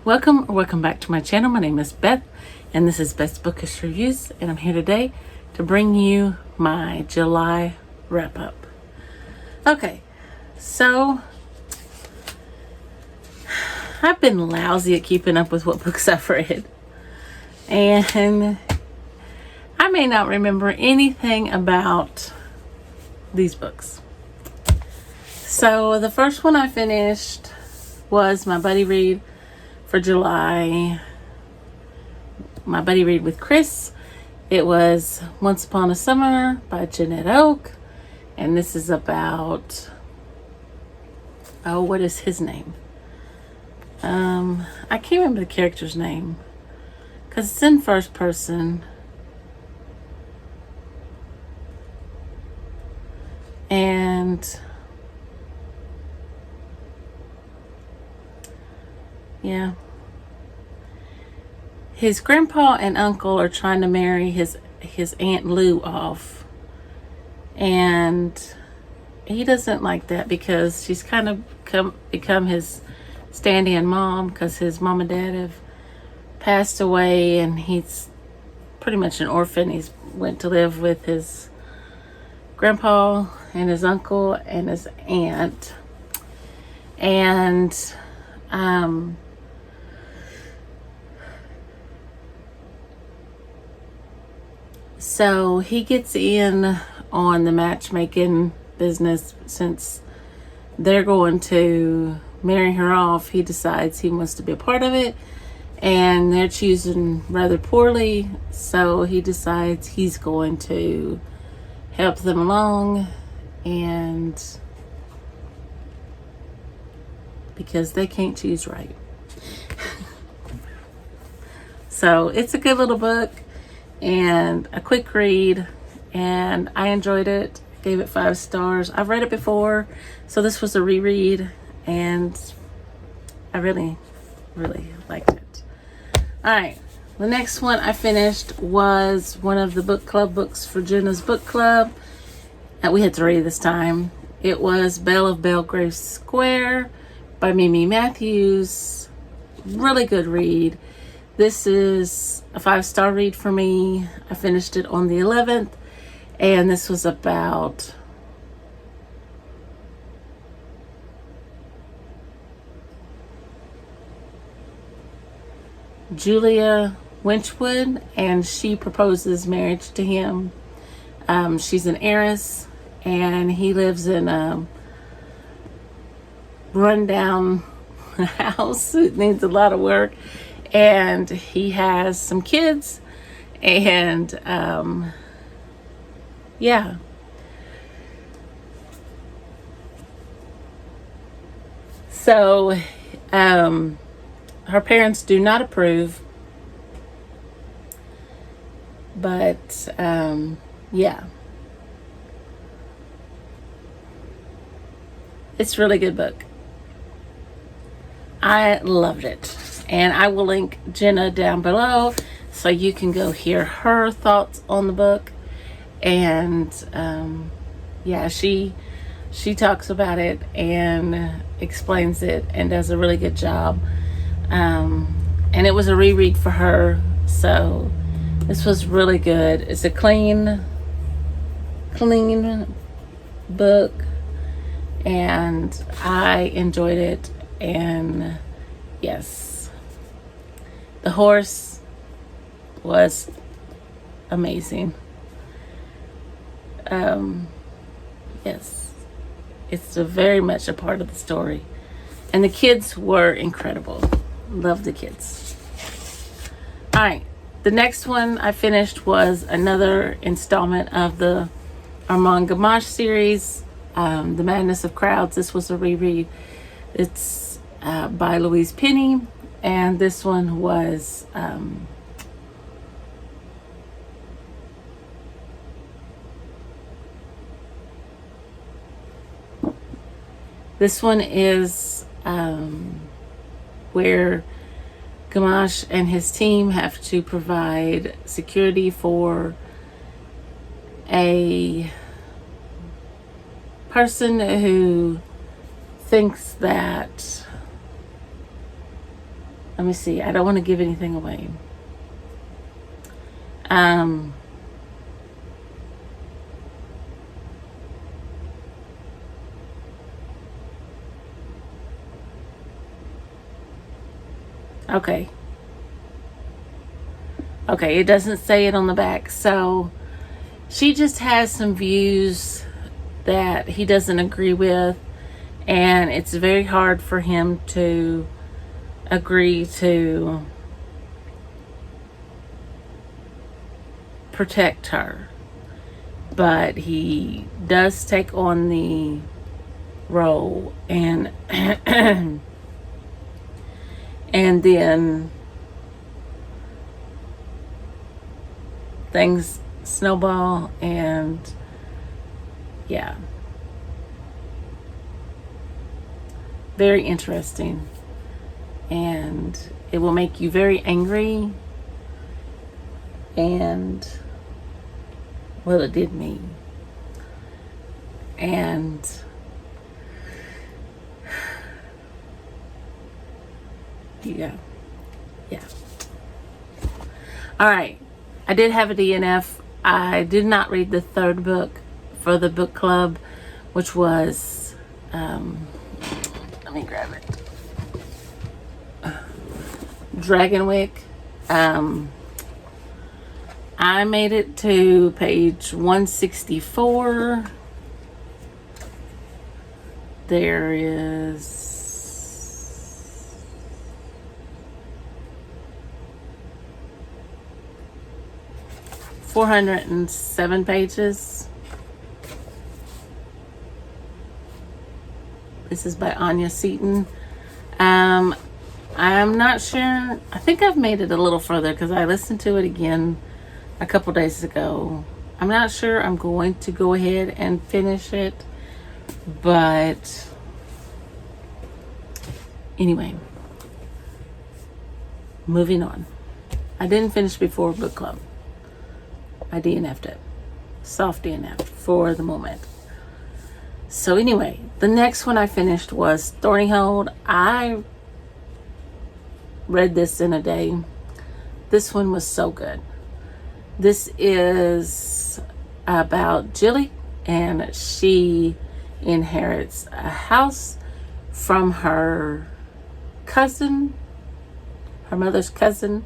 welcome back to my channel. My name is Beth, and this is Beth's Bookish Reviews, and I'm here today to bring you my July wrap-up. Okay, so I've been lousy at keeping up with what books I've read, and I may not remember anything about these books. So the first one I finished was my buddy read for July, my buddy read with Chris. It was Once Upon a Summer by Janette Oke, and this is about, what is his name? I can't remember the character's name because it's in first person. And yeah, his grandpa and uncle are trying to marry his Aunt Lou off, and he doesn't like that because she's kind of become his stand-in mom because his mom and dad have passed away, and he's pretty much an orphan. He's went to live with his grandpa and his uncle and his aunt, and so he gets in on the matchmaking business. Since they're going to marry her off, he decides he wants to be a part of it, and they're choosing rather poorly, so he decides he's going to help them along, and because they can't choose right. So it's a good little book and a quick read, and I enjoyed it. Gave it 5 stars. I've read it before, so this was a reread, and I really liked it. All right, the next one I finished was one of the book club books for Jenna's book club. We had 3 this time. It was Belle of Belgrave Square by Mimi Matthews. Really good read. This is a 5-star read for me. I finished it on the 11th, and this was about Julia Winchwood, and she proposes marriage to him. She's an heiress, and he lives in a rundown house. It needs a lot of work, and he has some kids, and yeah. So her parents do not approve, but yeah, it's a really good book. I loved it, and I will link Jenna down below so you can go hear her thoughts on the book. And yeah, she talks about it and explains it and does a really good job. And it was a reread for her, so this was really good. It's a clean book, and I enjoyed it. And yes, the horse was amazing. Yes, it's very much a part of the story, and the kids were incredible. Love the kids. All right, the next one I finished was another installment of the Armand Gamache series, The Madness of Crowds. This was a reread. It's by Louise Penny, and this one was this one is where Gamache and his team have to provide security for a person who thinks that let me see. I don't want to give anything away. Okay. Okay, it doesn't say it on the back. So she just has some views that he doesn't agree with, and it's very hard for him to agree to protect her. But he does take on the role, and and then things snowball, and yeah, very interesting, and it will make you very angry, and well, it did me. And yeah. All right. I did have a DNF. I did not read the third book for the book club, which was, let me grab it. Dragonwyck. I made it to page 164. There is 407 pages. This is by Anya Seton. I'm not sure. I think I've made it a little further because I listened to it again a couple days ago. I'm not sure I'm going to go ahead and finish it, but anyway, moving on. I didn't finish before book club. I DNF'd it. Soft DNF for the moment. So anyway, the next one I finished was Thornyhold. I read this in a day. This one was so good. This is about Jilly, and she inherits a house from her cousin, her mother's cousin,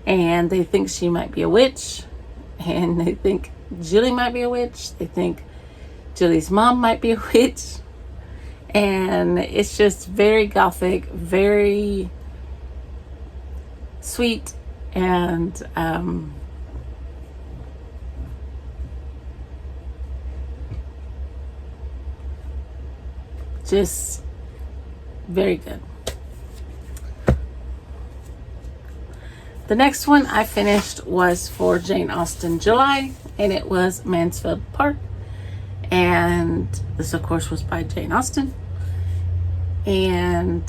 and they think she might be a witch, and they think Jilly might be a witch. They think Jilly's mom might be a witch, and it's just very gothic, very sweet, and just very good. The next one I finished was for Jane Austen July, and it was Mansfield Park. And this, of course, was by Jane Austen. And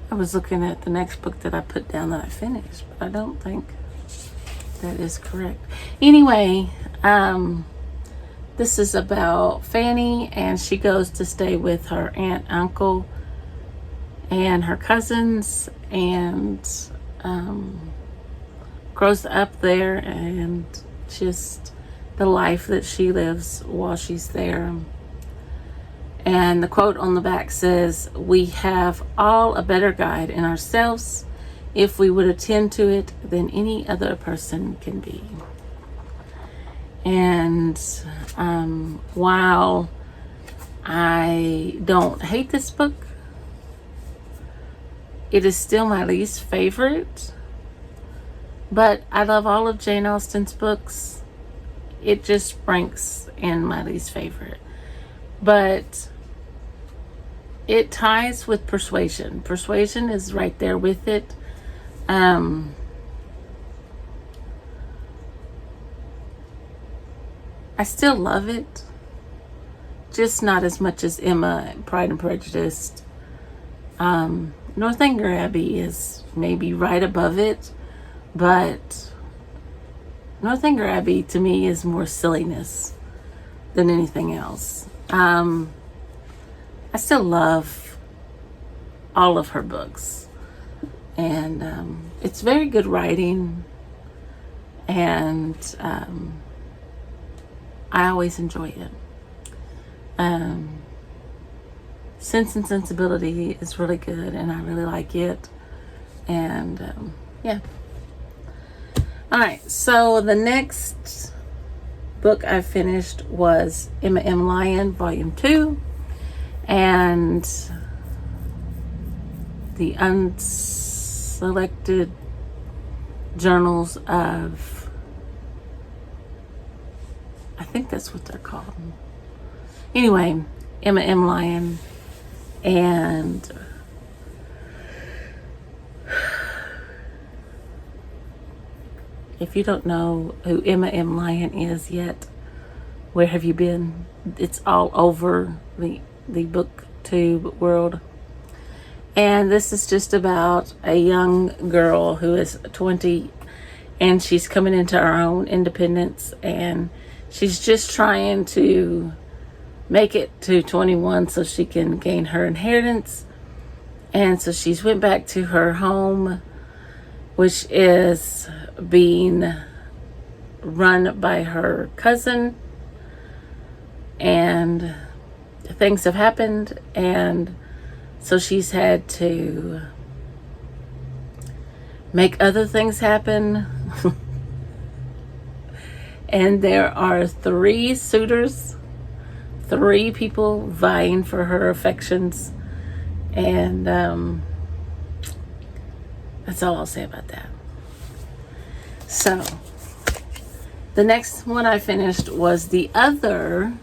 I was looking at the next book that I put down that I finished, but I don't think that is correct. Anyway, this is about Fanny, and she goes to stay with her aunt, uncle, and her cousins, and grows up there, and just the life that she lives while she's there. And the quote on the back says, "We have all a better guide in ourselves if we would attend to it than any other person can be." And while I don't hate this book, it is still my least favorite. But I love all of Jane Austen's books. It just ranks in my least favorite. But it ties with Persuasion. Persuasion is right there with it. I still love it, just not as much as Emma, Pride and Prejudice. Northanger Abbey is maybe right above it, but Northanger Abbey to me is more silliness than anything else. I still love all of her books, and it's very good writing, and I always enjoy it. Sense and Sensibility is really good, and I really like it. And yeah. All right, so the next book I finished was Emma M. Lyon, Volume 2, and the Unselected Journals of, I think that's what they're called. Anyway, Emma M. Lyon, and if you don't know who Emma M. Lyon is yet, where have you been? It's all over the booktube world. And this is just about a young girl who is 20, and she's coming into her own independence, and she's just trying to make it to 21 so she can gain her inheritance. And so she's went back to her home, which is being run by her cousin, and things have happened, and so she's had to make other things happen. And there are 3 suitors, 3 people vying for her affections, and that's all I'll say about that. So the next one I finished was the other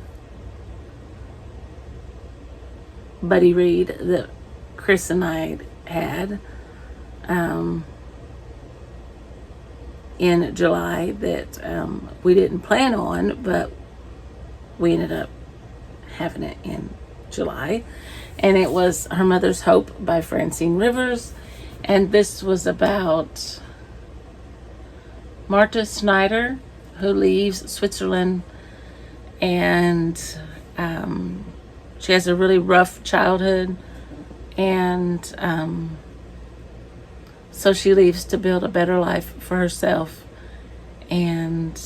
buddy read that Chris and I had in July that we didn't plan on, but we ended up having it in July. And it was Her Mother's Hope by Francine Rivers. And this was about Marta Schneider, who leaves Switzerland, and she has a really rough childhood, and so she leaves to build a better life for herself, and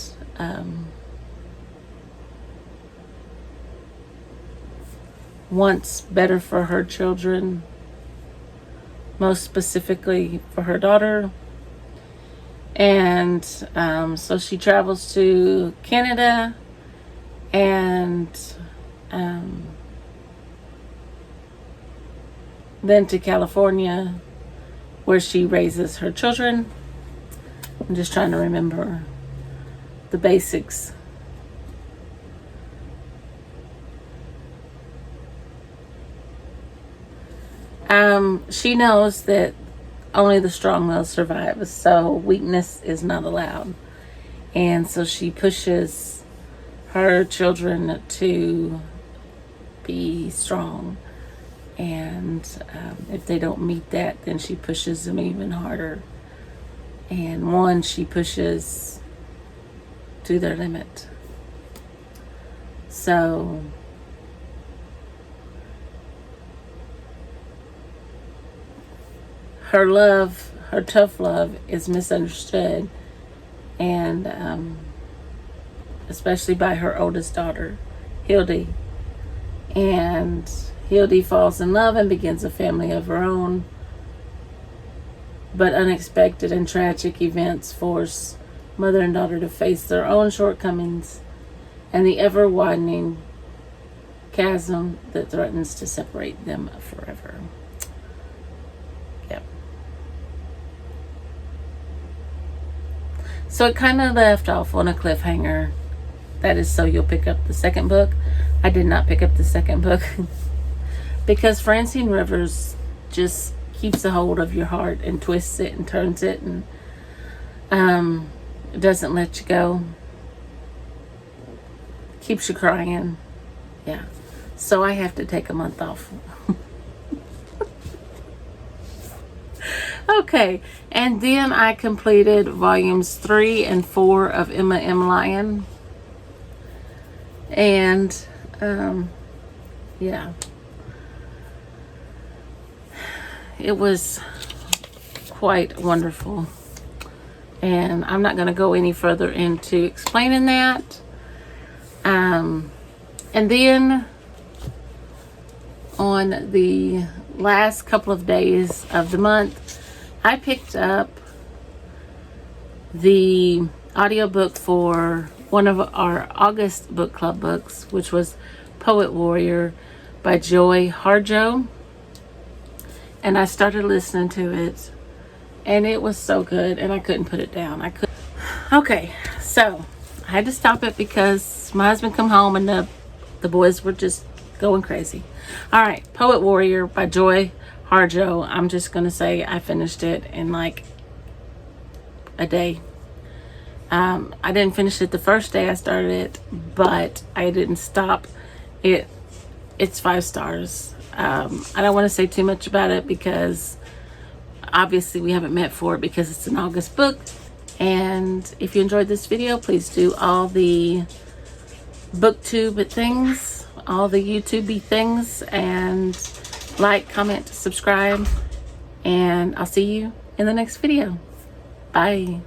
wants better for her children, most specifically for her daughter. And so she travels to Canada, and then to California, where she raises her children. I'm just trying to remember the basics. She knows that only the strong will survive, so weakness is not allowed. And so she pushes her children to be strong. And if they don't meet that, then she pushes them even harder. And one she pushes to their limit. So her love, her tough love, is misunderstood, and especially by her oldest daughter, Hildy. And Hildy falls in love and begins a family of her own, but unexpected and tragic events force mother and daughter to face their own shortcomings and the ever-widening chasm that threatens to separate them forever. Yep. So it kind of left off on a cliffhanger. That is so you'll pick up the second book. I did not pick up the second book because Francine Rivers just keeps a hold of your heart and twists it and turns it, and doesn't let you go. Keeps you crying. Yeah. So I have to take a month off. Okay, and then I completed volumes 3 and 4 of Emma M. Lyon. And, yeah. It was quite wonderful. And I'm not going to go any further into explaining that. And then on the last couple of days of the month, I picked up the audiobook for one of our August book club books, which was Poet Warrior by Joy Harjo. And I started listening to it, and it was so good, and I couldn't put it down. Okay, so I had to stop it because my husband come home and the boys were just going crazy. All right, Poet Warrior by Joy Harjo. I'm just gonna say I finished it in like a day. I didn't finish it the first day I started it, but I didn't stop it. It's 5 stars. I don't want to say too much about it because obviously we haven't met for it because it's an August book. And if you enjoyed this video, please do all the booktube things, all the YouTube things, and like, comment, subscribe, and I'll see you in the next video. Bye.